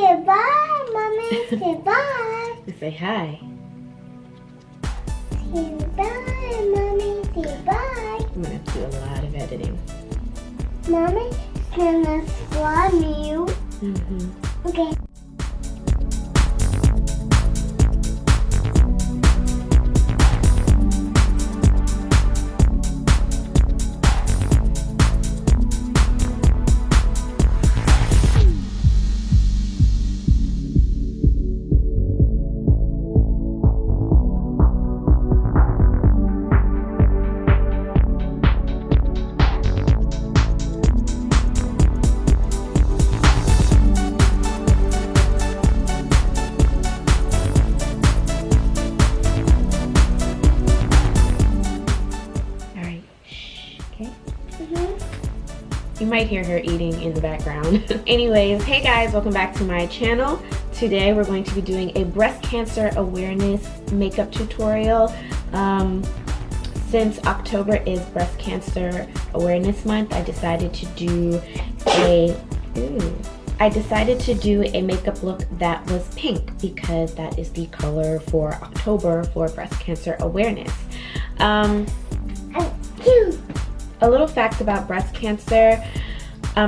say bye, Mommy. Say bye. Say hi. Say bye, Mommy. Say bye. I'm gonna have to do a lot of editing. Mommy, can I swam you? Okay. You might hear her eating in the background. Anyways, hey guys, welcome back to my channel. Today we're going to be doing a breast cancer awareness makeup tutorial. Since October is Breast Cancer Awareness Month, I decided to do a makeup look that was pink because that is the color for October for breast cancer awareness. A little fact about breast cancer.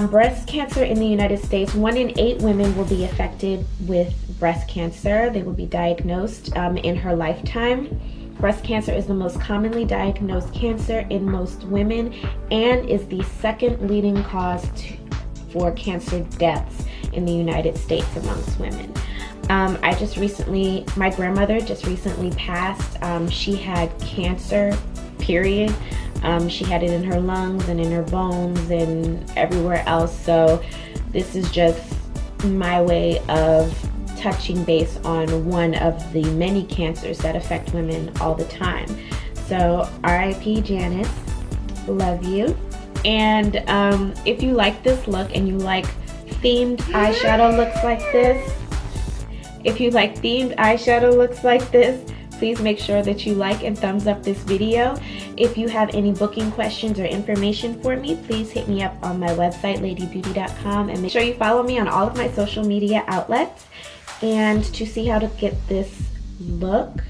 Breast cancer in the United States, 1 in 8 women will be affected with breast cancer. They will be diagnosed in her lifetime. Breast cancer is the most commonly diagnosed cancer in most women and is the second leading cause for cancer deaths in the United States amongst women. My grandmother just recently passed. She had cancer, period. She had it in her lungs and in her bones and everywhere else. So this is just my way of touching base on one of the many cancers that affect women all the time. So RIP Janice, love you. And if you like this look and you like themed eyeshadow looks like this, please make sure that you like and thumbs up this video. If you have any booking questions or information for me, please hit me up on my website, ladybeauty.com, and make sure you follow me on all of my social media outlets. And to see how to get this look,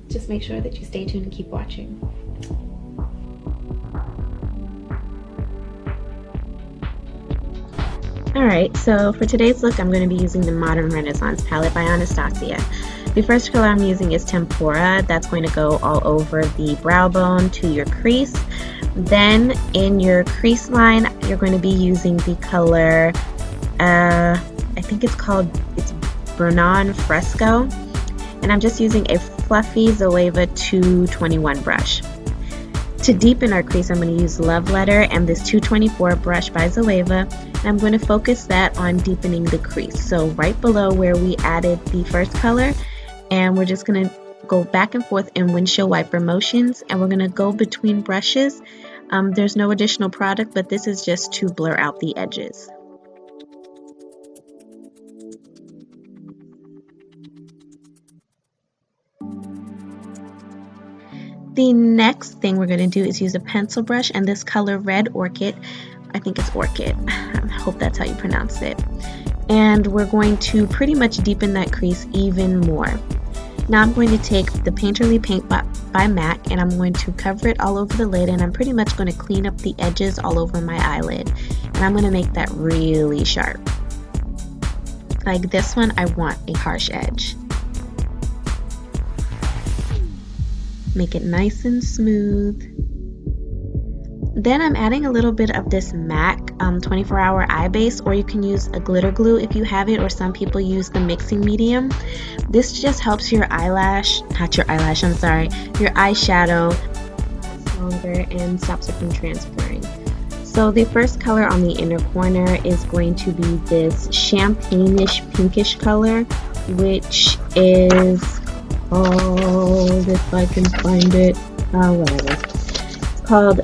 just make sure that you stay tuned and keep watching. Alright, so for today's look, I'm going to be using the Modern Renaissance palette by Anastasia. The first color I'm using is Tempera. That's going to go all over the brow bone to your crease. Then in your crease line, you're going to be using the color, I think it's Bernon Fresco. And I'm just using a fluffy Zoeva 221 brush. To deepen our crease, I'm going to use Love Letter and this 224 brush by Zoeva. And I'm going to focus that on deepening the crease. So right below where we added the first color, and we're just going to go back and forth in windshield wiper motions, and we're going to go between brushes. There's no additional product, but this is just to blur out the edges. The next thing we're going to do is use a pencil brush and this color Red Orchid. I think it's Orchid. I hope that's how you pronounce it. And we're going to pretty much deepen that crease even more. Now I'm going to take the Painterly Paint by MAC and I'm going to cover it all over the lid, and I'm pretty much going to clean up the edges all over my eyelid. And I'm going to make that really sharp. Like this one, I want a harsh edge. Make it nice and smooth. Then I'm adding a little bit of this MAC 24-hour eye base, or you can use a glitter glue if you have it, or some people use the mixing medium. This just helps your eyeshadow last longer and stops it from transferring. So the first color on the inner corner is going to be this champagne-ish pinkish color, which is called, if I can find it, whatever. Called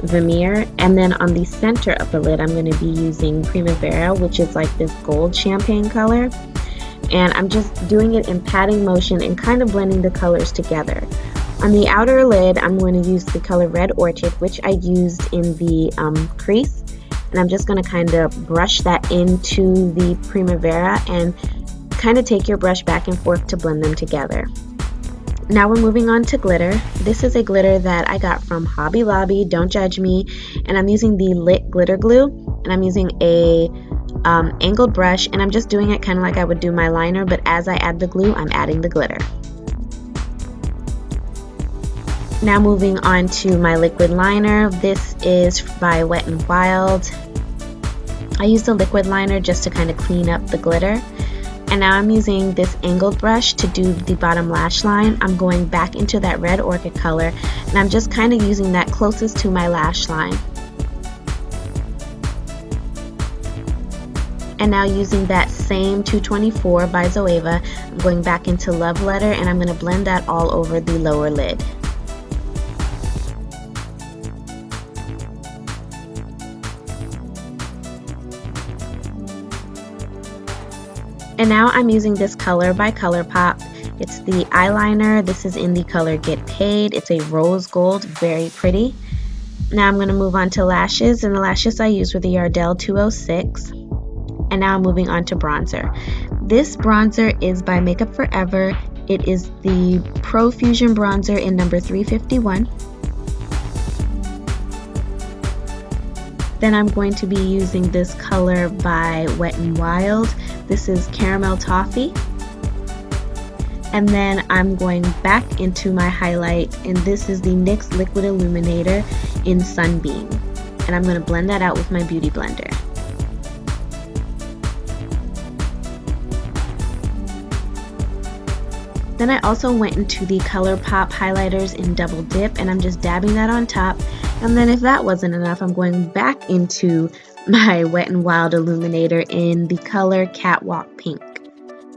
Vermeer. And then on the center of the lid, I'm going to be using Primavera, which is like this gold champagne color. And I'm just doing it in patting motion and kind of blending the colors together. On the outer lid, I'm going to use the color Red Orchid, which I used in the crease. and I'm just going to kind of brush that into the Primavera and kind of take your brush back and forth to blend them together. Now we're moving on to glitter. This is a glitter that I got from Hobby Lobby, don't judge me, and I'm using the Lit Glitter Glue, and I'm using a angled brush, and I'm just doing it kind of like I would do my liner, but as I add the glue, I'm adding the glitter. Now moving on to my liquid liner. This is by Wet n Wild. I used a liquid liner just to kind of clean up the glitter. And now I'm using this angled brush to do the bottom lash line. I'm going back into that red orchid color, and I'm just kind of using that closest to my lash line. And now using that same 224 by Zoeva, I'm going back into Love Letter, and I'm going to blend that all over the lower lid. And now I'm using this color by ColourPop. It's the eyeliner. This is in the color Get Paid. It's a rose gold, very pretty. Now I'm going to move on to lashes, and the lashes I used were the Ardell 206. And now I'm moving on to bronzer. This bronzer is by Makeup Forever. It is the Pro Fusion bronzer in number 351. Then I'm going to be using this color by Wet n Wild. This is Caramel Toffee. And then I'm going back into my highlight, and this is the NYX Liquid Illuminator in Sunbeam. And I'm going to blend that out with my Beauty Blender. Then I also went into the ColourPop highlighters in Double Dip, and I'm just dabbing that on top. And then if that wasn't enough, I'm going back into my Wet n Wild Illuminator in the color Catwalk Pink.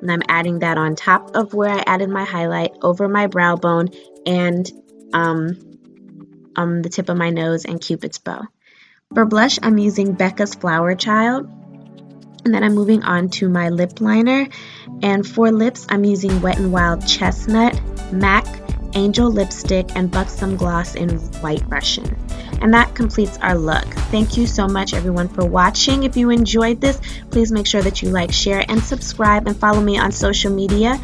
And I'm adding that on top of where I added my highlight, over my brow bone, and on the tip of my nose and Cupid's bow. For blush, I'm using Becca's Flower Child. And then I'm moving on to my lip liner. And for lips, I'm using Wet n Wild Chestnut, MAC, Angel Lipstick, and Buxom Gloss in White Russian. And that completes our look. Thank you so much, everyone, for watching. If you enjoyed this, please make sure that you like, share, and subscribe, and follow me on social media.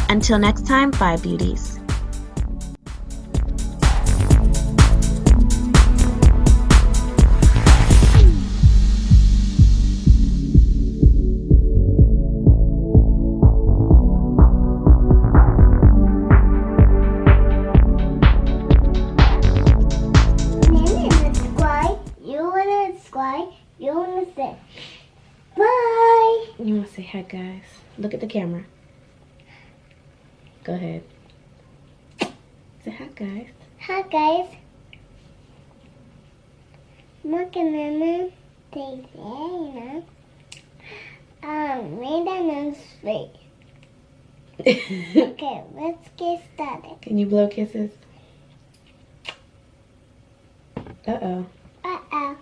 Until next time, bye, beauties. You want to say bye. You want to say hi, guys? Look at the camera. Go ahead. Say hi, guys. Hi, guys. Look at Mama. Say there, made a nose face. Okay, let's get started. Can you blow kisses? Uh-oh. Uh-oh.